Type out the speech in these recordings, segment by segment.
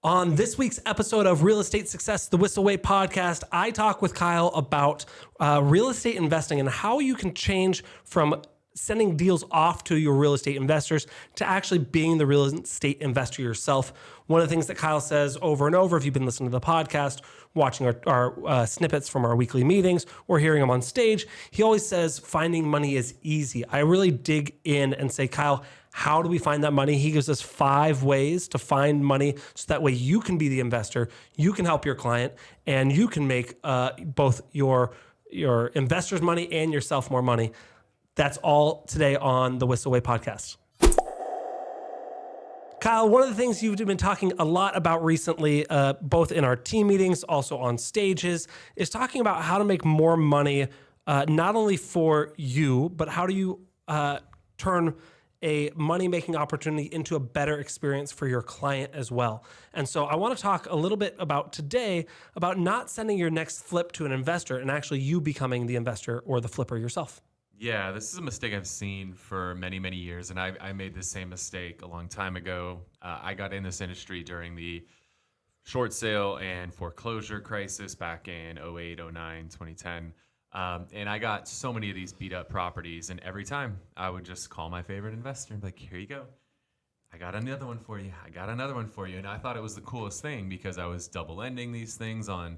On this week's episode of Real Estate Success, the Whissel Way podcast, I talk with Kyle about real estate investing and how you can change from sending deals off to your real estate investors to actually being the real estate investor yourself. One of the things that Kyle says over and over, if you've been listening to the podcast, watching our snippets from our weekly meetings, or hearing him on stage, he always says finding money is easy. I really dig in and say, Kyle, how do we find that money? He gives us 5 ways to find money so that way you can be the investor, you can help your client, and you can make both your investors money and yourself more money. That's all today on the Whissel Way podcast. Kyle, one of the things you've been talking a lot about recently, both in our team meetings, also on stages, is talking about how to make more money, not only for you, but how do you turn a money-making opportunity into a better experience for your client as well. And so I want to talk a little bit about today about not sending your next flip to an investor and actually you becoming the investor or the flipper yourself. Yeah, this is a mistake I've seen for many, many years, and I made the same mistake a long time ago. I got in this industry during the short sale and foreclosure crisis back in 08, 09, 2010. And I got so many of these beat up properties, and every time I would just call my favorite investor and be like, here you go. I got another one for you. I got another one for you. And I thought it was the coolest thing because I was double ending these things on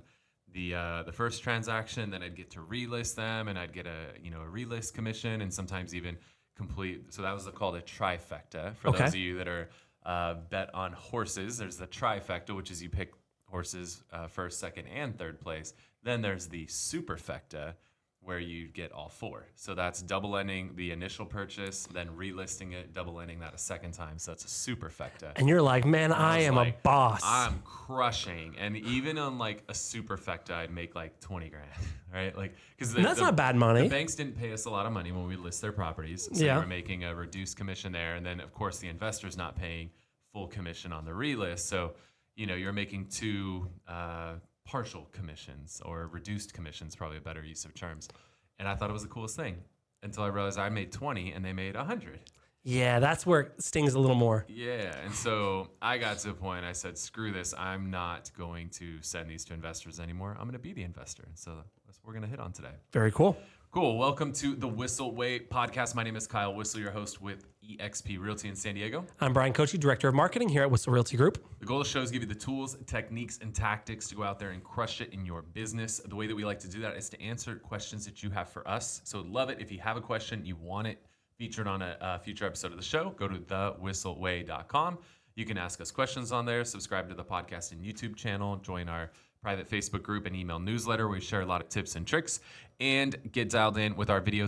the first transaction, then I'd get to relist them, and I'd get a relist commission, and sometimes even complete. So that was called a trifecta. For those of you that are bet on horses, there's the trifecta, which is you pick horses first, second, and third place. Then there's the superfecta, where you get all 4. So that's double ending the initial purchase, then relisting it, double ending that a second time. So it's a superfecta. And you're like, man, I am like, a boss. I'm crushing. And even on like a superfecta, I'd make like 20 grand, right? Like, because that's not bad money. The banks didn't pay us a lot of money when we list their properties. So they were making a reduced commission there. And then of course the investor's not paying full commission on the relist. So, you're making 2 partial commissions, or reduced commissions, probably a better use of terms. And I thought it was the coolest thing until I realized I made 20 and they made 100. Yeah, that's where it stings a little more. Yeah, and so I got to a point, I said, screw this. I'm not going to send these to investors anymore. I'm going to be the investor. And so that's what we're going to hit on today. Very cool. Cool. Welcome to the Whissel Way podcast. My name is Kyle Whissel, your host with eXp Realty in San Diego. I'm Bryan, Director of Marketing here at Whissel Realty Group. The goal of the show is to give you the tools, techniques, and tactics to go out there and crush it in your business. The way that we like to do that is to answer questions that you have for us. So love it. If you have a question, you want it featured on a future episode of the show, go to thewhisselway.com. You can ask us questions on there, subscribe to the podcast and YouTube channel, join our private Facebook group and email newsletter where we share a lot of tips and tricks, and get dialed in with our video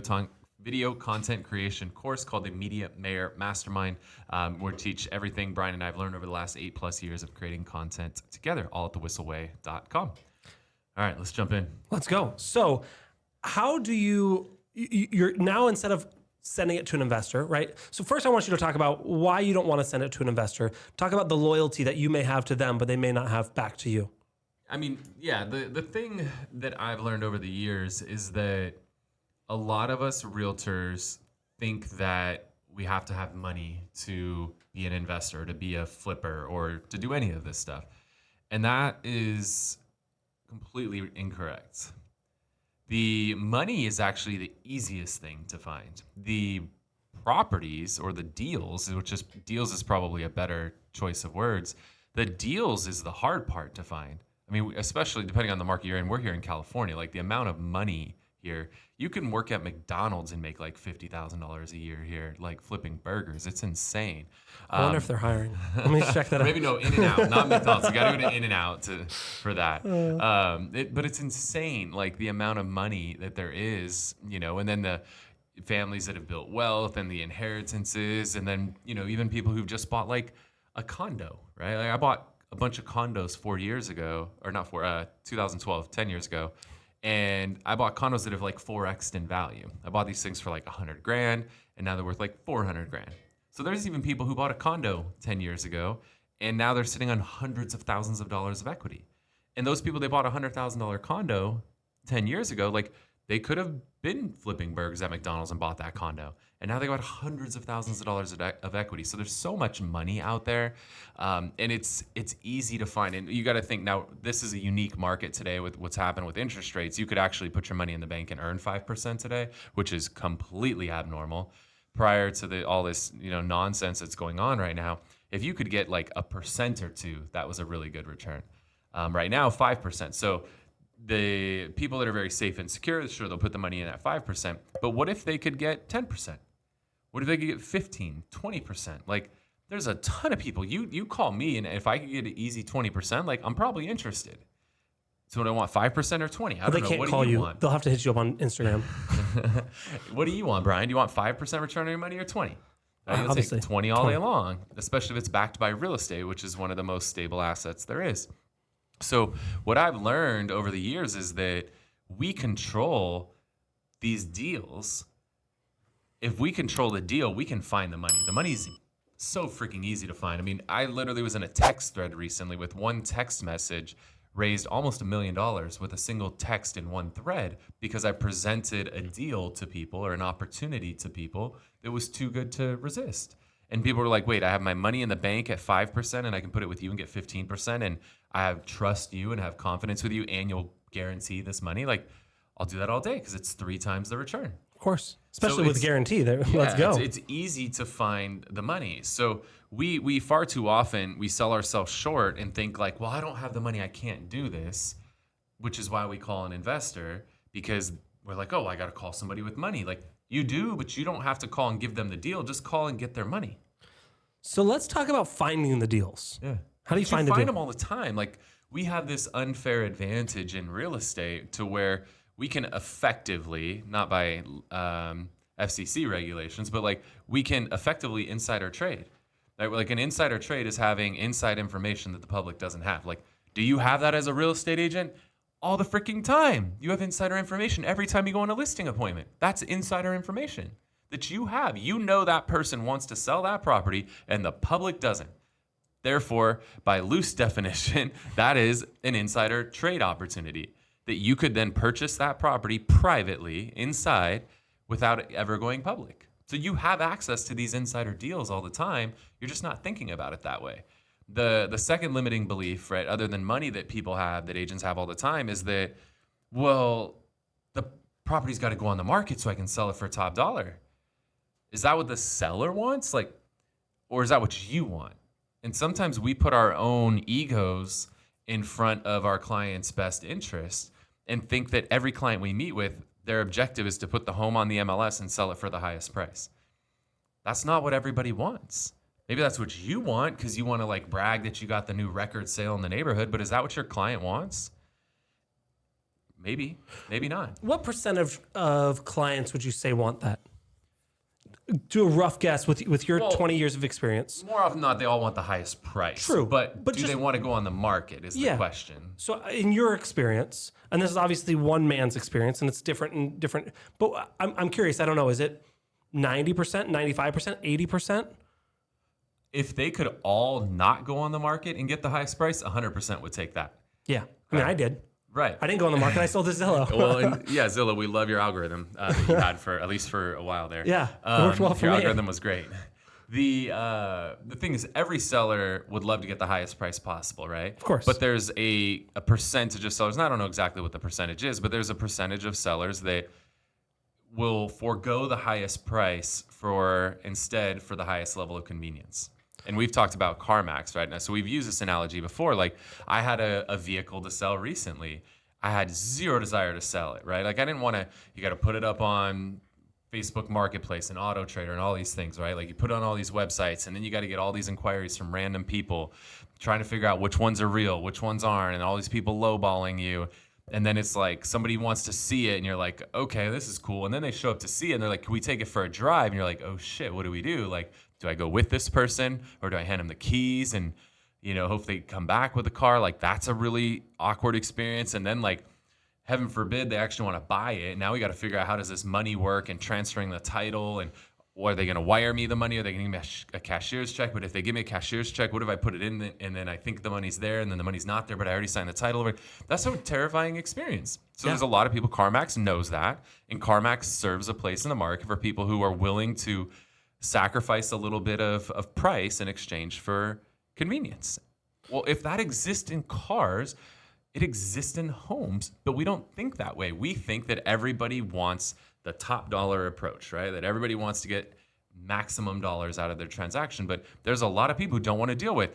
content creation course called the Media Mayor Mastermind, where we teach everything Bryan and I have learned over the last 8+ years of creating content together, all at thewhisselway.com. All right, let's jump in. Let's go. So how do you're now, instead of sending it to an investor, right? So first I want you to talk about why you don't want to send it to an investor. Talk about the loyalty that you may have to them, but they may not have back to you. I mean, yeah, the thing that I've learned over the years is that a lot of us realtors think that we have to have money to be an investor, to be a flipper, or to do any of this stuff. And that is completely incorrect. The money is actually the easiest thing to find. The properties or the deals, deals is probably a better choice of words. The deals is the hard part to find. I mean, especially depending on the market you're in. We're here in California. Like the amount of money here, you can work at McDonald's and make like $50,000 a year here, like flipping burgers. It's insane. I wonder if they're hiring. Let me check that out. Maybe no, In-N-Out, not McDonald's. You got to go to In-N-Out for that. But it's insane, like the amount of money that there is, and then the families that have built wealth and the inheritances, and then, even people who've just bought like a condo, right? Like I bought a bunch of condos 2012, 10 years ago. And I bought condos that have like 4x'd in value. I bought these things for like 100 grand, and now they're worth like 400 grand. So there's even people who bought a condo 10 years ago, and now they're sitting on hundreds of thousands of dollars of equity. And those people, they bought a $100,000 condo 10 years ago, like they could have been flipping burgers at McDonald's and bought that condo. And and now they got hundreds of thousands of dollars of equity. So there's so much money out there, and it's easy to find. And you got to think now, this is a unique market today with what's happened with interest rates. You could actually put your money in the bank and earn 5% today, which is completely abnormal. Prior to all this nonsense that's going on right now, if you could get like 1% or 2%, that was a really good return. Right now, 5%. So the people that are very safe and secure, sure, they'll put the money in at 5%. But what if they could get 10%? What if they could get 15, 20%? Like, there's a ton of people. You call me, and if I could get an easy 20%, like, I'm probably interested. So what do I want, 5% or 20? I don't know. They can't What call do you you. want? They'll have to hit you up on Instagram. What do you want, Bryan? Do you want 5% return on your money or 20? I'll Obviously, take 20 all day long, especially if it's backed by real estate, which is one of the most stable assets there is. So what I've learned over the years is that we control these deals. If we control the deal, we can find the money. The money's so freaking easy to find. I mean, I literally was in a text thread recently with one text message, raised almost $1 million with a single text in one thread because I presented a deal to people or an opportunity to people that was too good to resist. And people were like, wait, I have my money in the bank at 5% and I can put it with you and get 15%, and I trust you and have confidence with you and you'll guarantee this money. Like, I'll do that all day because it's 3 times the return. Of course, especially with guarantee. Let's go. It's easy to find the money. So we far too often, we sell ourselves short and think like, well, I don't have the money, I can't do this, which is why we call an investor, because we're like, oh, I got to call somebody with money. Like, you do, but you don't have to call and give them the deal. Just call and get their money. So let's talk about finding the deals. Yeah. How do you find a deal? find them all the time. Like, we have this unfair advantage in real estate to where we can effectively, not by FCC regulations, but like we can effectively insider trade. Like an insider trade is having inside information that the public doesn't have. Like, do you have that as a real estate agent? All the freaking time. You have insider information every time you go on a listing appointment. That's insider information that you have. You know that person wants to sell that property and the public doesn't. Therefore, by loose definition, that is an insider trade opportunity that you could then purchase that property privately inside without it ever going public. So you have access to these insider deals all the time. You're just not thinking about it that way. The second limiting belief, right, other than money that people have, that agents have all the time, is that, well, the property's got to go on the market so I can sell it for top dollar. Is that what the seller wants? Like, or is that what you want? And sometimes we put our own egos in front of our client's best interest and think that every client we meet with, their objective is to put the home on the MLS and sell it for the highest price. That's not what everybody wants. Maybe that's what you want because you want to like brag that you got the new record sale in the neighborhood, but is that what your client wants? Maybe, maybe not. What percent of clients would you say want that? Do a rough guess with your 20 years of experience. More often than not, they all want the highest price. True. But do they want to go on the market is the question. So in your experience, and this is obviously one man's experience, and it's different, but I'm curious, I don't know, is it 90%, 95%, 80%? If they could all not go on the market and get the highest price, 100% would take that. Yeah. I mean, I did. Right. I didn't go on the market. I sold to Zillow. Well, Zillow, we love your algorithm that you had for at least for a while there. Yeah, it worked well for your me. Your algorithm was great. The thing is, every seller would love to get the highest price possible, right? Of course. But there's a percentage of sellers, and I don't know exactly what the percentage is, but there's a percentage of sellers that will forego the highest price for the highest level of convenience. And we've talked about CarMax right now. So we've used this analogy before. Like, I had a vehicle to sell recently. I had zero desire to sell it, right? Like, I didn't want to, you got to put it up on Facebook Marketplace and Auto Trader and all these things, right? Like, you put it on all these websites and then you got to get all these inquiries from random people trying to figure out which ones are real, which ones aren't, and all these people lowballing you. And then it's like somebody wants to see it and you're like, okay, this is cool. And then they show up to see it and they're like, can we take it for a drive? And you're like, oh shit, what do we do? Like, do I go with this person or do I hand them the keys and, hope they come back with the car? Like, that's a really awkward experience. And then, like, heaven forbid they actually want to buy it. Now we got to figure out how does this money work and transferring the title and Or are they going to wire me the money? Are they going to give me a cashier's check? But if they give me a cashier's check, what if I put it in and then I think the money's there and then the money's not there, but I already signed the title over it? That's a terrifying experience. So there's a lot of people, CarMax knows that. And CarMax serves a place in the market for people who are willing to sacrifice a little bit of price in exchange for convenience. Well, if that exists in cars, it exists in homes, but we don't think that way. We think that everybody wants the top dollar approach, right? That everybody wants to get maximum dollars out of their transaction. But there's a lot of people who don't want to deal with,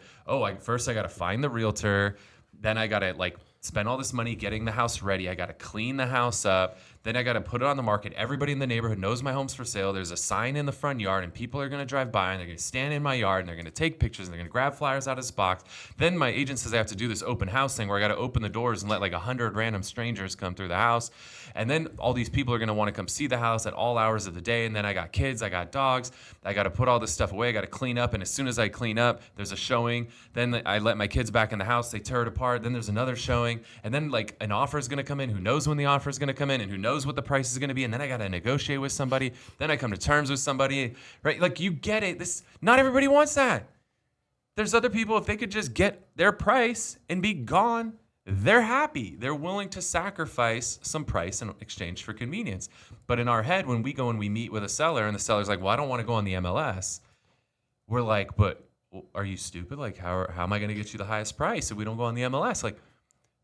first I got to find the realtor. Then I got to spend all this money getting the house ready. I got to clean the house up. Then I got to put it on the market. Everybody in the neighborhood knows my home's for sale. There's a sign in the front yard and people are going to drive by and they're going to stand in my yard and they're going to take pictures and they're going to grab flyers out of this box. Then my agent says I have to do this open house thing where I got to open the doors and let 100 random strangers come through the house. And then all these people are going to want to come see the house at all hours of the day. And then I got kids, I got dogs. I got to put all this stuff away. I got to clean up. And as soon as I clean up, there's a showing. Then I let my kids back in the house. They tear it apart. Then there's another showing. And then an offer is going to come in. Who knows when the offer is going to come in and who knows what the price is going to be. And then I got to negotiate with somebody. Then I come to terms with somebody, right? You get it. Not everybody wants that. There's other people, if they could just get their price and be gone, they're happy. They're willing to sacrifice some price in exchange for convenience. But in our head, when we go and we meet with a seller and the seller's like, well, I don't want to go on the MLS. We're like, but are you stupid? How am I going to get you the highest price if we don't go on the MLS?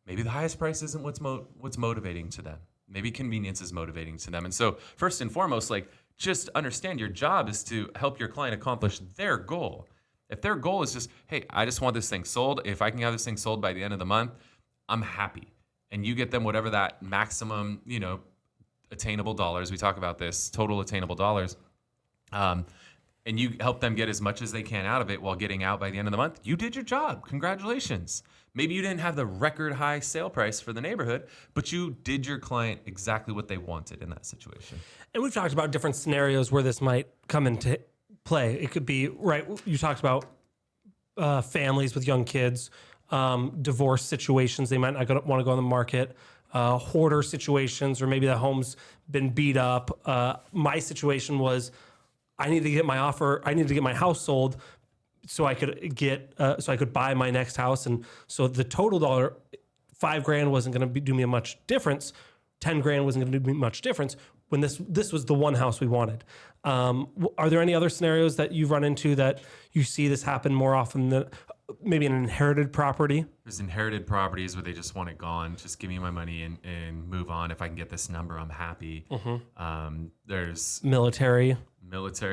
Maybe the highest price isn't what's motivating to them. Maybe convenience is motivating to them. And so first and foremost, just understand your job is to help your client accomplish their goal. If their goal is just, hey, I just want this thing sold. If I can have this thing sold by the end of the month, I'm happy. And you get them whatever that maximum, attainable dollars. We talk about this, total attainable dollars. And you help them get as much as they can out of it while getting out by the end of the month. You did your job. Congratulations. Maybe you didn't have the record high sale price for the neighborhood, but you did your client exactly what they wanted in that situation. And we've talked about different scenarios where this might come into play. It could be, right, you talked about families with young kids, divorce situations. They might not want to go on the market, hoarder situations, or maybe the home's been beat up. My situation was I needed to get my house sold so I could buy my next house. And so the total dollar, $5,000 wasn't going to do me a much difference. $10,000 wasn't going to do me much difference when this was the one house we wanted. Are there any other scenarios that you've run into that you see this happen more often than maybe an inherited property? There's inherited properties where they just want it gone. Just give me my money and move on. If I can get this number, I'm happy. There's military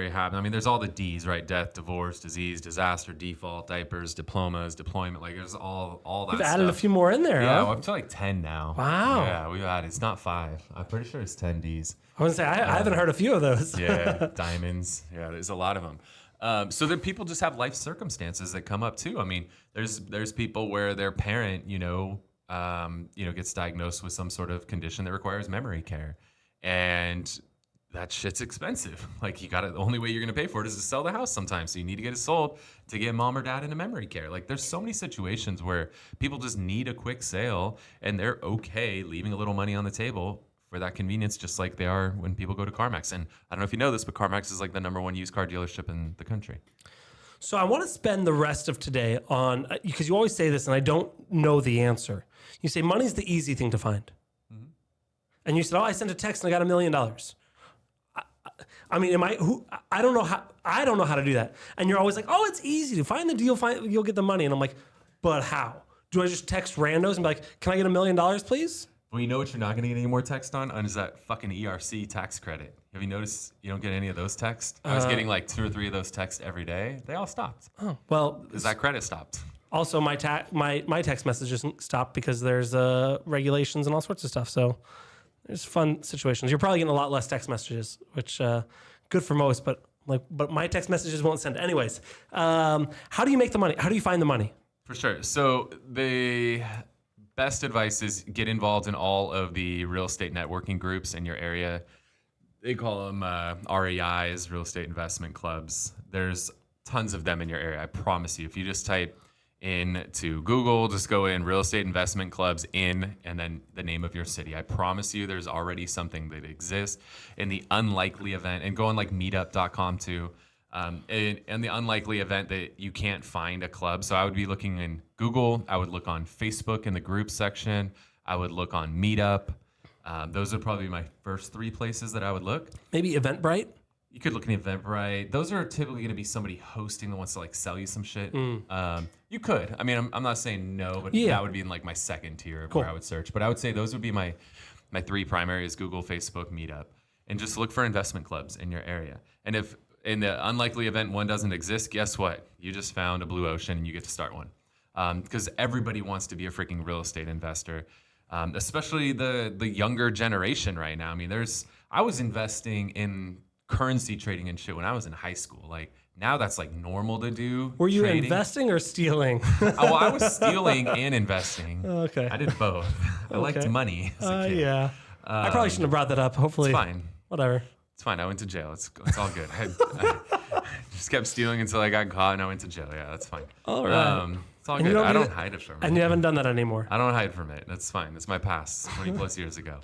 happen. There's all the D's, right? Death, divorce, disease, disaster, default, diapers, diplomas, deployment. There's all that You've stuff. added a few more in there, Yeah, huh? well, up to 10 now. Wow. Yeah, we've added. It's not 5. I'm pretty sure it's 10 D's. I was going to say, I haven't heard a few of those. Yeah, diamonds. Yeah, there's a lot of them. So that people just have life circumstances that come up too. There's people where their parent, gets diagnosed with some sort of condition that requires memory care, and that shit's expensive. The only way you're gonna pay for it is to sell the house sometimes. So you need to get it sold to get mom or dad into memory care. There's so many situations where people just need a quick sale, and they're okay leaving a little money on the table for that convenience, just like they are when people go to CarMax. And I don't know if you know this, but CarMax is the #1 used car dealership in the country. So I want to spend the rest of today on, because you always say this and I don't know the answer. You say money's the easy thing to find. Mm-hmm. And you said, I sent a text and I got $1 million. I don't know how to do that. And you're always like, it's easy to find the deal, you'll get the money. And I'm like, but how? Do I just text randos and be like, can I get $1 million, please? Well, you know what you're not going to get any more text on is that fucking ERC tax credit. Have you noticed you don't get any of those texts? I was getting 2 or 3 of those texts every day. They all stopped. Oh, well. Because that credit stopped. Also, my text messages stopped because there's regulations and all sorts of stuff. So there's fun situations. You're probably getting a lot less text messages, which good for most, but my text messages won't send. Anyways, how do you make the money? How do you find the money? For sure. So the best advice is get involved in all of the real estate networking groups in your area. They call them REIs, real estate investment clubs. There's tons of them in your area. I promise you. If you just type into Google, just go in real estate investment clubs and then the name of your city. I promise you there's already something that exists. In the unlikely event, and go on like meetup.com too. In the unlikely event that you can't find a club. So I would be looking in Google. I would look on Facebook in the group section. I would look on Meetup. Those would probably be my first 3 places that I would look. Maybe Eventbrite? You could look in Eventbrite. Those are typically going to be somebody hosting that wants to like sell you some shit. You could. I mean, I'm not saying no, but that would be in like my second tier of where I would search. But I would say those would be my 3 primary is Google, Facebook, Meetup. And just look for investment clubs in your area. And if in the unlikely event one doesn't exist, guess what? You just found a blue ocean and you get to start one. Because everybody wants to be a freaking real estate investor. Especially the younger generation right now. I mean, I was investing in currency trading and shit when I was in high school. Like now that's like normal to do. Were you trading. Investing or stealing? Well, I was stealing and investing. Okay. I did both. I liked money as a kid. Yeah. I probably shouldn't have brought that up. Hopefully. It's fine. Whatever. It's fine. I went to jail. It's all good. I just kept stealing until I got caught and I went to jail. Yeah, that's fine. All right. It's all good. I don't hide it from it. And you haven't done that anymore. I don't hide from it. That's fine. It's my past 20 plus years ago.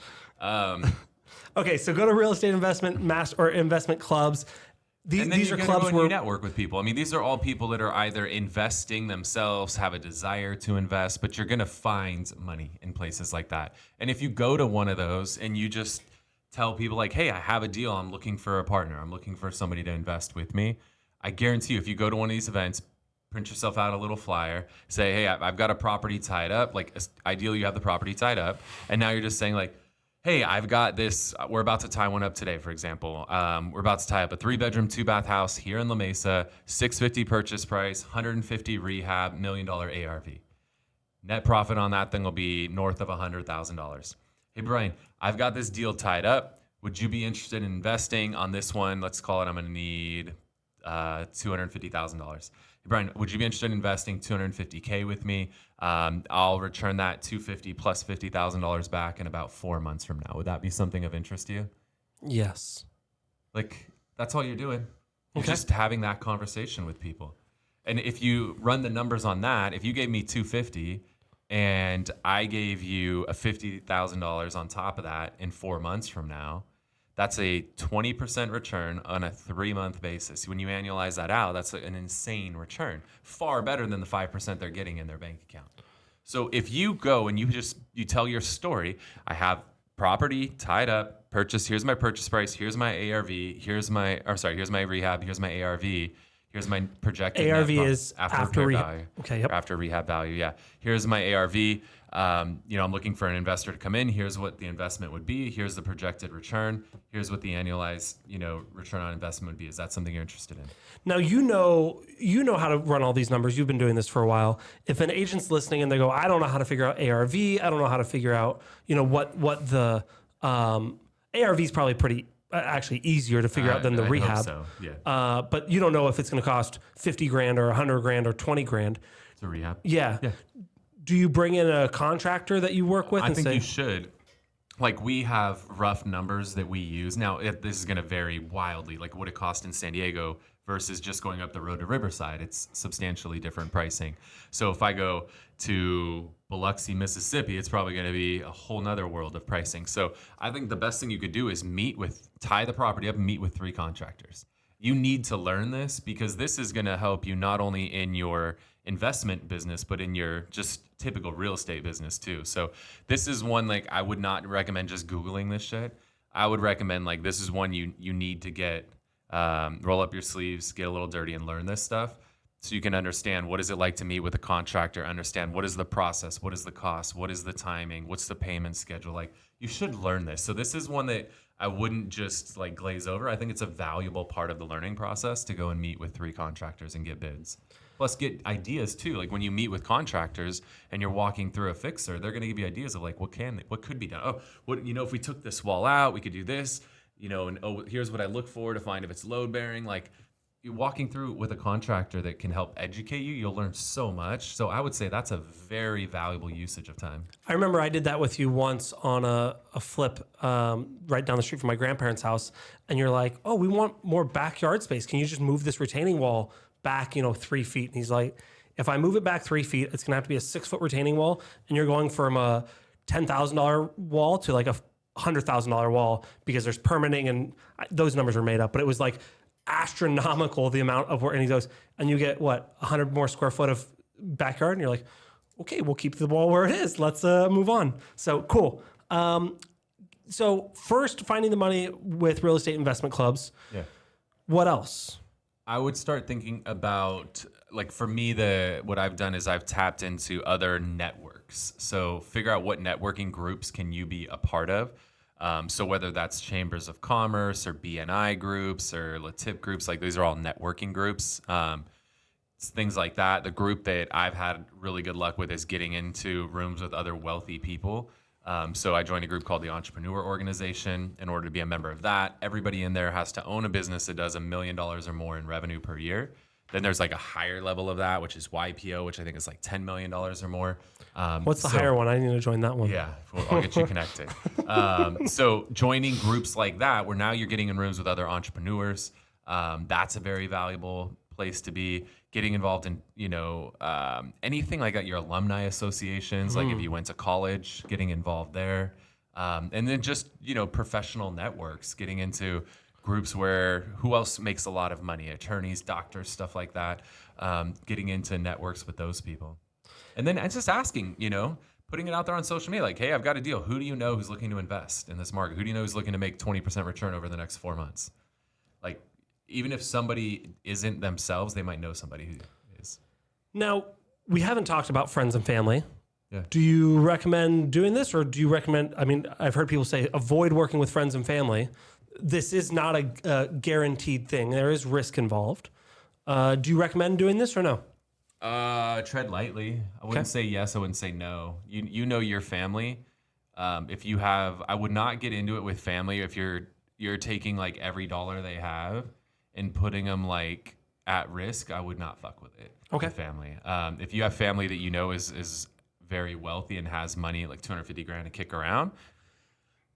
Okay, so go to real estate investment or investment clubs. These are clubs where you network with people. I mean, these are all people that are either investing themselves, have a desire to invest, but you're going to find money in places like that. And if you go to one of those and you just tell people like, hey, I have a deal. I'm looking for a partner. I'm looking for somebody to invest with me. I guarantee you, if you go to one of these events, print yourself out a little flyer, say, hey, I've got a property tied up. Like ideally you have the property tied up. And now you're just saying like, hey, I've got this. We're about to tie one up today, for example. We're about to tie up a 3-bedroom, 2-bath house here in La Mesa, $650 purchase price, $150 rehab, $1 million ARV. Net profit on that thing will be north of $100,000. Hey, Bryan, I've got this deal tied up. Would you be interested in investing on this one? Let's call it, I'm going to need $250,000. Bryan, would you be interested in investing $250K with me? I'll return that $250 plus $50,000 back in about 4 months from now. Would that be something of interest to you? Yes. Like, that's all you're doing. You're just having that conversation with people. And if you run the numbers on that, if you gave me $250 and I gave you a $50,000 on top of that in 4 months from now, that's a 20% return on a 3-month basis. When you annualize that out, that's an insane return. Far better than the 5% they're getting in their bank account. So if you go and you tell your story, I have property tied up, purchase, here's my purchase price, here's my ARV, here's my rehab, here's my ARV, here's my projected ARV net is after rehab rehab. value. Okay, yep. After rehab value, yeah. Here's my ARV. I'm looking for an investor to come in. Here's what the investment would be. Here's the projected return. Here's what the annualized, return on investment would be. Is that something you're interested in? Now, you know how to run all these numbers. You've been doing this for a while. If an agent's listening and they go, I don't know how to figure out ARV. I don't know how to figure out, what the ARV is probably pretty actually easier to figure out than the rehab. Hope so. Yeah. But you don't know if it's going to cost $50,000 or $100,000 or $20,000. It's a rehab. Yeah. Do you bring in a contractor that you work with? I think you should. Like, we have rough numbers that we use. Now, this is going to vary wildly. Like, what it costs in San Diego versus just going up the road to Riverside. It's substantially different pricing. So if I go to Biloxi, Mississippi, it's probably going to be a whole nother world of pricing. So I think the best thing you could do is tie the property up and meet with 3 contractors. You need to learn this because this is going to help you not only in your investment business, but in your just typical real estate business too. So this is one, like, I would not recommend just Googling this shit. I would recommend, like, this is one you need to get, roll up your sleeves, get a little dirty and learn this stuff so you can understand what is it like to meet with a contractor, understand what is the process, what is the cost, what is the timing, what's the payment schedule. Like, you should learn this. So this is one that I wouldn't just like glaze over. I think it's a valuable part of the learning process to go and meet with 3 contractors and get bids. Plus get ideas too. Like when you meet with contractors and you're walking through a fixer, they're going to give you ideas of like, what could be done? Oh, if we took this wall out, we could do this, and here's what I look for to find if it's load bearing. Like, you're walking through with a contractor that can help educate you, you'll learn so much. So I would say that's a very valuable usage of time. I remember I did that with you once on a flip right down the street from my grandparents' house. And you're like, oh, we want more backyard space. Can you just move this retaining wall back, 3 feet? And he's like, if I move it back 3 feet, it's going to have to be a 6-foot retaining wall. And you're going from a $10,000 wall to like a $100,000 wall because there's permitting, and those numbers are made up, but it was like astronomical, the amount of where any of those, and you get 100 more square foot of backyard. And you're like, okay, we'll keep the wall where it is. Let's move on. So cool. So first, finding the money with real estate investment clubs. Yeah. What else? I would start thinking about, like, for me, what I've done is I've tapped into other networks. So figure out what networking groups can you be a part of. So whether that's chambers of commerce or BNI groups or LATIP groups, like these are all networking groups. Things like that. The group that I've had really good luck with is getting into rooms with other wealthy people. So I joined a group called the Entrepreneur Organization. In order to be a member of that, everybody in there has to own a business that does $1 million or more in revenue per year. Then there's like a higher level of that, which is YPO, which I think is like $10 million or more. What's the higher one? I need to join that one. Yeah, I'll get you connected. So joining groups like that, where now you're getting in rooms with other entrepreneurs, that's a very valuable place to be. Getting involved in, anything like that, your alumni associations, like if you went to college, getting involved there. And then just, professional networks, getting into groups where who else makes a lot of money, attorneys, doctors, stuff like that, getting into networks with those people. And then just asking, putting it out there on social media, like, hey, I've got a deal. Who do you know who's looking to invest in this market? Who do you know who's looking to make 20% return over the next 4 months? Like, even if somebody isn't themselves, they might know somebody who is. Now, we haven't talked about friends and family. Yeah. Do you recommend doing this, or do you recommend, I've heard people say avoid working with friends and family. This is not a guaranteed thing. There is risk involved. Do you recommend doing this or no? Tread lightly. I wouldn't say yes. I wouldn't say no. You know your family. I would not get into it with family if you're taking like every dollar they have and putting them like at risk. I would not fuck with it. Okay. With family. If you have family that is very wealthy and has money, like $250,000 to kick around,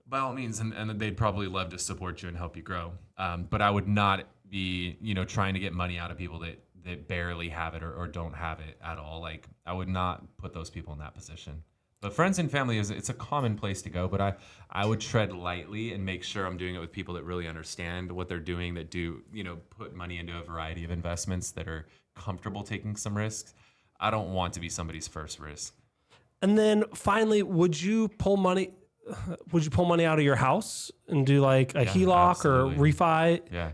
by all means, and they'd probably love to support you and help you grow. But I would not be, trying to get money out of people that barely have it or don't have it at all. Like, I would not put those people in that position. But friends and family it's a common place to go, but I would tread lightly and make sure I'm doing it with people that really understand what they're doing, that do, put money into a variety of investments, that are comfortable taking some risks. I don't want to be somebody's first risk. And then finally, would you pull money out of your house and do like a HELOC absolutely. or refi? Yeah.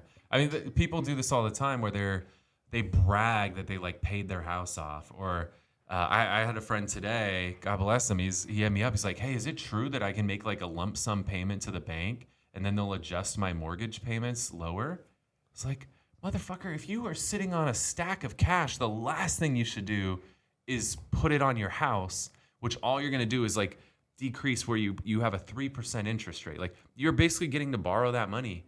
People do this all the time where they brag that they like paid their house off, or I had a friend today, God bless him, he hit me up. He's like, hey, is it true that I can make like a lump sum payment to the bank and then they'll adjust my mortgage payments lower? It's like, motherfucker, if you are sitting on a stack of cash, the last thing you should do is put it on your house, which all you're going to do is like decrease where you have a 3% interest rate. Like, you're basically getting to borrow that money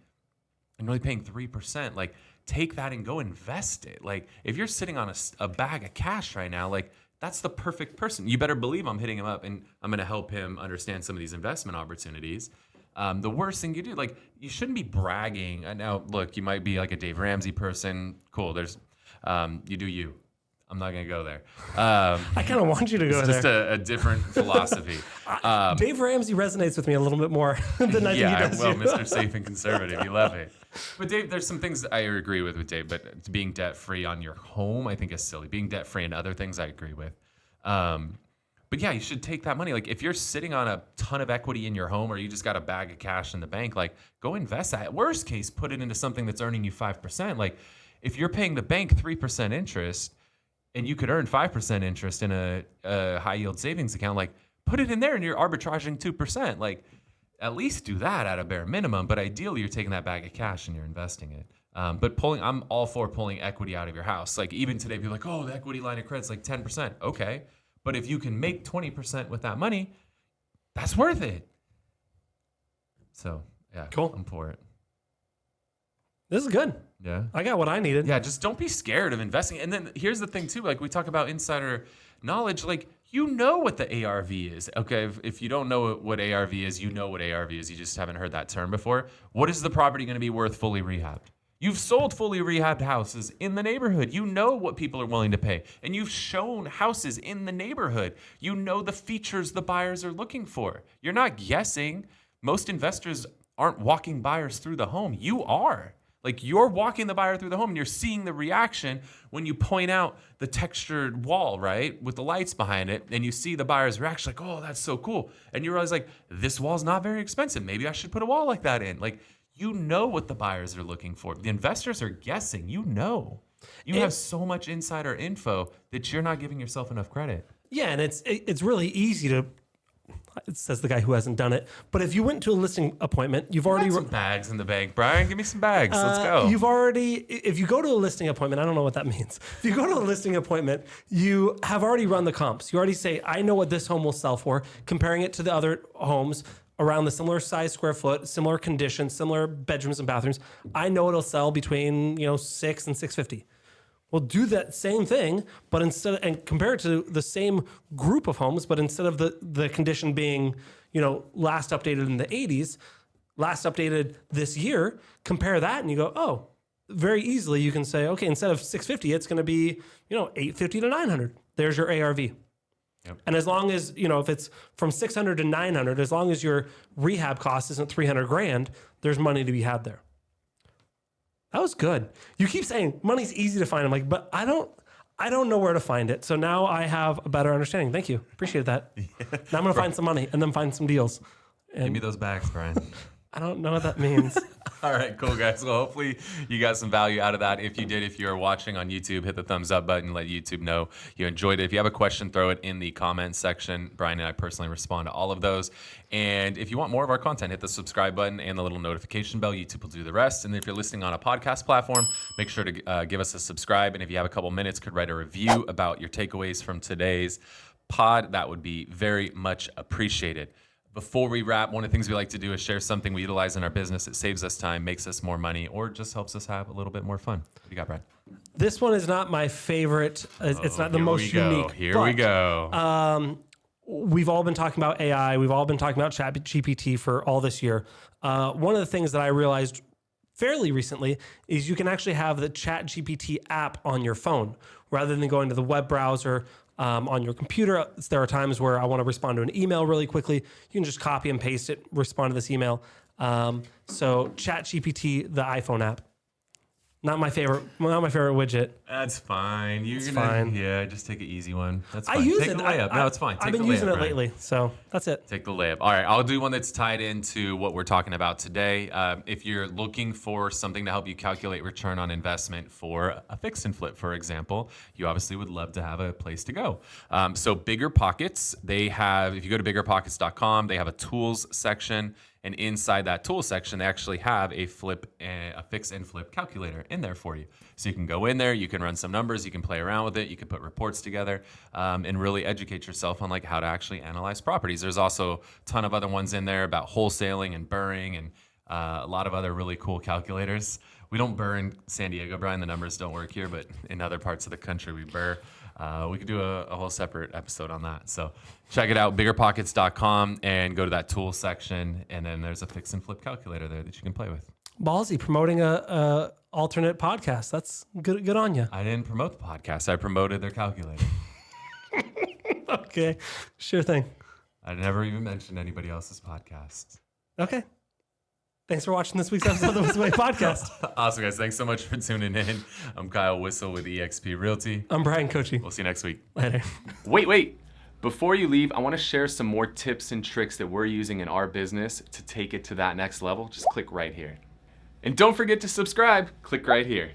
and really paying 3%. Like, take that and go invest it. Like, if you're sitting on a bag of cash right now, like, that's the perfect person. You better believe I'm hitting him up and I'm going to help him understand some of these investment opportunities. The worst thing you do, like, you shouldn't be bragging. Now, look, you might be like a Dave Ramsey person. Cool. You do you. I'm not going to go there. I kind of want you to go there. It's just a different philosophy. Dave Ramsey resonates with me a little bit more than I think he does. Well, Mr. Safe and Conservative, you love it. But Dave, there's some things that I agree with Dave, but being debt-free on your home, I think is silly. Being debt-free and other things, I agree with. But yeah, you should take that money. Like, if you're sitting on a ton of equity in your home, or you just got a bag of cash in the bank, like, go invest that. Worst case, put it into something that's earning you 5%. Like, if you're paying the bank 3% interest, and you could earn 5% interest in a high yield savings account, like, put it in there and you're arbitraging 2%. Like, at least do that at a bare minimum. But ideally, you're taking that bag of cash and you're investing it. But I'm all for pulling equity out of your house. Like, even today, people are like, oh, the equity line of credit's like 10%. Okay. But if you can make 20% with that money, that's worth it. So, yeah, cool. I'm for it. This is good. Yeah. I got what I needed. Yeah, just don't be scared of investing. And then here's the thing too, like, we talk about insider knowledge, like, you know what the ARV is. Okay, if you don't know what ARV is, you know what ARV is. You just haven't heard that term before. What is the property going to be worth fully rehabbed? You've sold fully rehabbed houses in the neighborhood. You know what people are willing to pay. And you've shown houses in the neighborhood. You know the features the buyers are looking for. You're not guessing. Most investors aren't walking buyers through the home. You are. Like, you're walking the buyer through the home and you're seeing the reaction when you point out the textured wall, right, with the lights behind it, and you see the buyer's reaction like, oh, that's so cool. And you realize, like, this wall's not very expensive. Maybe I should put a wall like that in. Like, you know what the buyers are looking for. The investors are guessing. You know. You have so much insider info that you're not giving yourself enough credit. Yeah, and it's really easy to, it says the guy who hasn't done it, but if you went to a listing appointment, you've already... Got some bags in the bank, Bryan. Give me some bags. Let's go. If you go to a listing appointment, I don't know what that means. If you go to a listing appointment, you have already run the comps. You already say, I know what this home will sell for, comparing it to the other homes around the similar size square foot, similar conditions, similar bedrooms and bathrooms. I know it'll sell between, $6 and $650. Well, do that same thing, but and compare it to the same group of homes, but instead of the condition being, last updated in the 80s, last updated this year, compare that and you go, oh, very easily you can say, okay, instead of 650, it's going to be, 850 to 900. There's your ARV. Yep. And as long as, if it's from 600 to 900, as long as your rehab cost isn't 300 grand, there's money to be had there. That was good. You keep saying money's easy to find. I'm like, but I don't know where to find it. So now I have a better understanding. Thank you. Appreciate that. Yeah. Now I'm going to find some money and then find some deals. And give me those bags, Bryan. I don't know what that means. All right, cool, guys. Well, hopefully you got some value out of that. If you did, if you're watching on YouTube, hit the thumbs up button. Let YouTube know you enjoyed it. If you have a question, throw it in the comments section. Bryan and I personally respond to all of those. And if you want more of our content, hit the subscribe button and the little notification bell. YouTube will do the rest. And if you're listening on a podcast platform, make sure to give us a subscribe. And if you have a couple minutes, could write a review about your takeaways from today's pod. That would be very much appreciated. Before we wrap, one of the things we like to do is share something we utilize in our business. It saves us time, makes us more money, or just helps us have a little bit more fun. What do you got, Brad? This one is not my favorite. It's not the most unique. Here we go. We've all been talking about AI. We've all been talking about ChatGPT for all this year. One of the things that I realized fairly recently is you can actually have the ChatGPT app on your phone rather than going to the web browser. On your computer, there are times where I want to respond to an email really quickly. You can just copy and paste it, respond to this email. So ChatGPT, the iPhone app, not my favorite widget. That's fine. Fine. Yeah, just take an easy one. That's fine. I use take it. the layup. No, it's fine. I've been using it lately, so that's it. Take the layup. All right, I'll do one that's tied into what we're talking about today. If you're looking for something to help you calculate return on investment for a fix and flip, for example, you obviously would love to have a place to go. So Bigger Pockets, they have, if you go to biggerpockets.com, they have a tools section. And inside that tool section, they actually have a fix and flip calculator in there for you. So you can go in there, you can run some numbers, you can play around with it, you can put reports together, and really educate yourself on like how to actually analyze properties. There's also a ton of other ones in there about wholesaling and burring and a lot of other really cool calculators. We don't burr in San Diego, Bryan. The numbers don't work here, but in other parts of the country, we burr. We could do a whole separate episode on that. So check it out, biggerpockets.com, and go to that tool section. And then there's a fix and flip calculator there that you can play with. Ballsy, promoting a alternate podcast. That's good on you. I didn't promote the podcast. I promoted their calculator. Okay, sure thing. I never even mentioned anybody else's podcast. Okay. Thanks for watching this week's episode of the Whissel Beer Podcast. Awesome, guys. Thanks so much for tuning in. I'm Kyle Whissel with eXp Realty. I'm Bryan Kochi. We'll see you next week. Later. Wait. Before you leave, I want to share some more tips and tricks that we're using in our business to take it to that next level. Just click right here. And don't forget to subscribe. Click right here.